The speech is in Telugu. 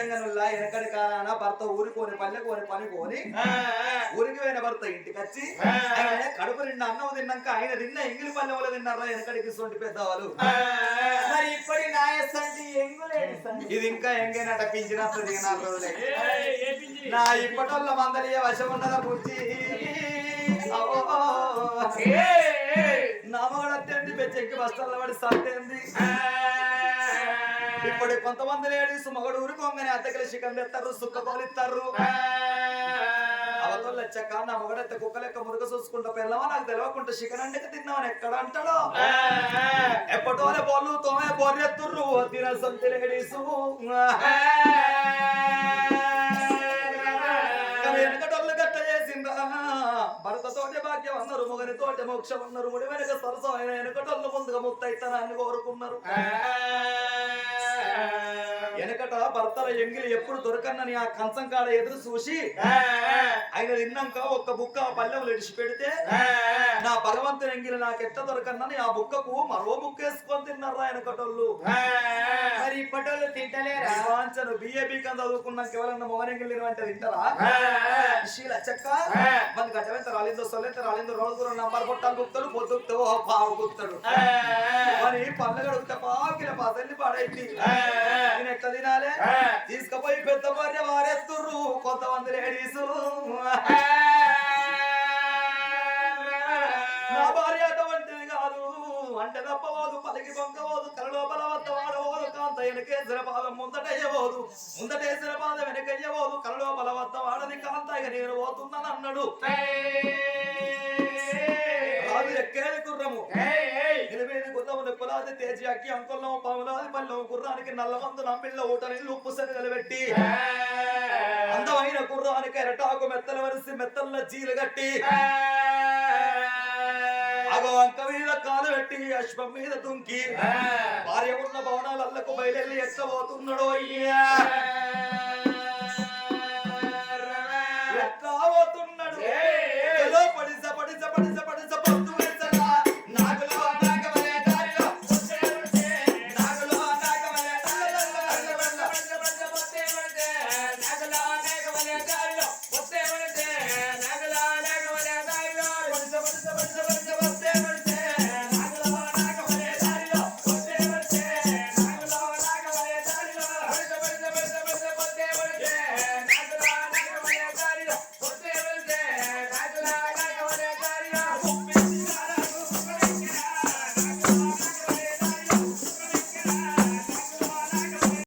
తెలంగాణలో వెనకడి కాలాన భర్త ఊరికోని పల్లెకోని పని కోని ఊరికి పోయిన భర్త ఇంటికి వచ్చి కడుపు నిండా అన్నం తిన్నాక ఆయన తిన్న ఎంగిలి పల్లె తిన్నారా వెనకడికి సొంటి పెద్దవాళ్ళు మరి ఇప్పటి నాయసండి ఎంగులేడు ఇది ఇంకా ఎంగేనట పింఛనత్త దిగినారు రోజులే నా ఇప్పటోళ్ళ మందలియ వశం ఉన్నదా బుజ్జి నామగడ తిండి పెచ్చెక్కి బస్తాల పడి సట్టేంది ఇప్పుడు కొంతమంది లేడీస్ మగడు ఊరుకోగానే అద్దెకల చికెన్ తెస్తారు సుక్క కోలిస్తారు అవతల లెచ్చక్క నా మగడైతే కుక్క లెక్క మురుగ చూసుకుంటా పిల్లవా నాకు తెలియకుండా చికెన్ అంటే తిన్నామని ఎక్కడ అంటాడో ఎప్పటోనే బోళ్ళు తోమే బోర్రెత్తుర్రు తిన సొంత లేడీస్ వెనకటోళ్ళు గట్ట చేసిందా భర్తతోటి భాగ్యం అన్నారు మొగనితోటి మోక్షం అన్నారు ముడి వెనక సరసం అయిన వెనకటోళ్ళు ముందుగా ముత్తైతానని కోరుకున్నారు వెనకట భర్తల ఎంగిలి ఎప్పుడు దొరకన్నని ఆ కంచం కాడ ఎదురు చూసి ఆయన తిన్నాక ఒక్క బుక్క పల్లెములు ఇడిచి పెడితే నా భగవంతుని ఎంగిలి నాకు ఎట్ట దొరకన్నని ఆ బుక్కకు మరో బుక్క వేసుకొని తిన్నారా వెనకటోళ్ళు మరి ఇప్పటోళ్ళు తింటలేరా వాంచను బిఏబీ కం చదువుకున్నాక ఎవరన్నా మొగన్ ఎంగిలి అంటే తింటారా శీల చెక్క మన గట్టవెంత రాలిందో సొల్లెంత రాలిందో రోజు నంబర్ పొట్టాలు గుప్తాడు పొద్దుతో పావు గుప్తాడు మరి పల్లెగడుగుతా పాకిల పదల్లి పడైంది నేను ఎట్లా తినాలే తీసుకుపోయి పెద్ద భార్య వారెత్తుర్రు కొంతమంది లేడీసు నా భార్య అటువంటిది కాదు అంటే తప్పవోదు పలికి పొంగవోదు కలలోపల వద్ద వాడవోదు కాంత వెనకేసిన పాదం ముందటయ్యవోదు ముందటేసిన పాదం వెనకయ్యవోదు కలలోపల వద్ద వాడని కాంత ఇక నేను పోతున్నాను అన్నాడు రాజు ఎక్కేది గుర్రము నిలబేది గుర్రము నిప్పులాది తేజి అక్కి అంకుల్లో పాములాది పల్లెం గుర్రానికి నల్లమందు నమ్మిళ్ళ ఊటని ఉప్పు శనగలు పెట్టి అందమైన గుర్రానికి ఎరటాకు మెత్తలు వరిసి మెత్తల్లో చీలు కట్టి అగో అంక మీద కాలు పెట్టి అశ్వం మీద దుంకి భార్య ఉన్న భవనాలకు బయలుదేరి ఎక్కబోతున్నాడు అయ్యా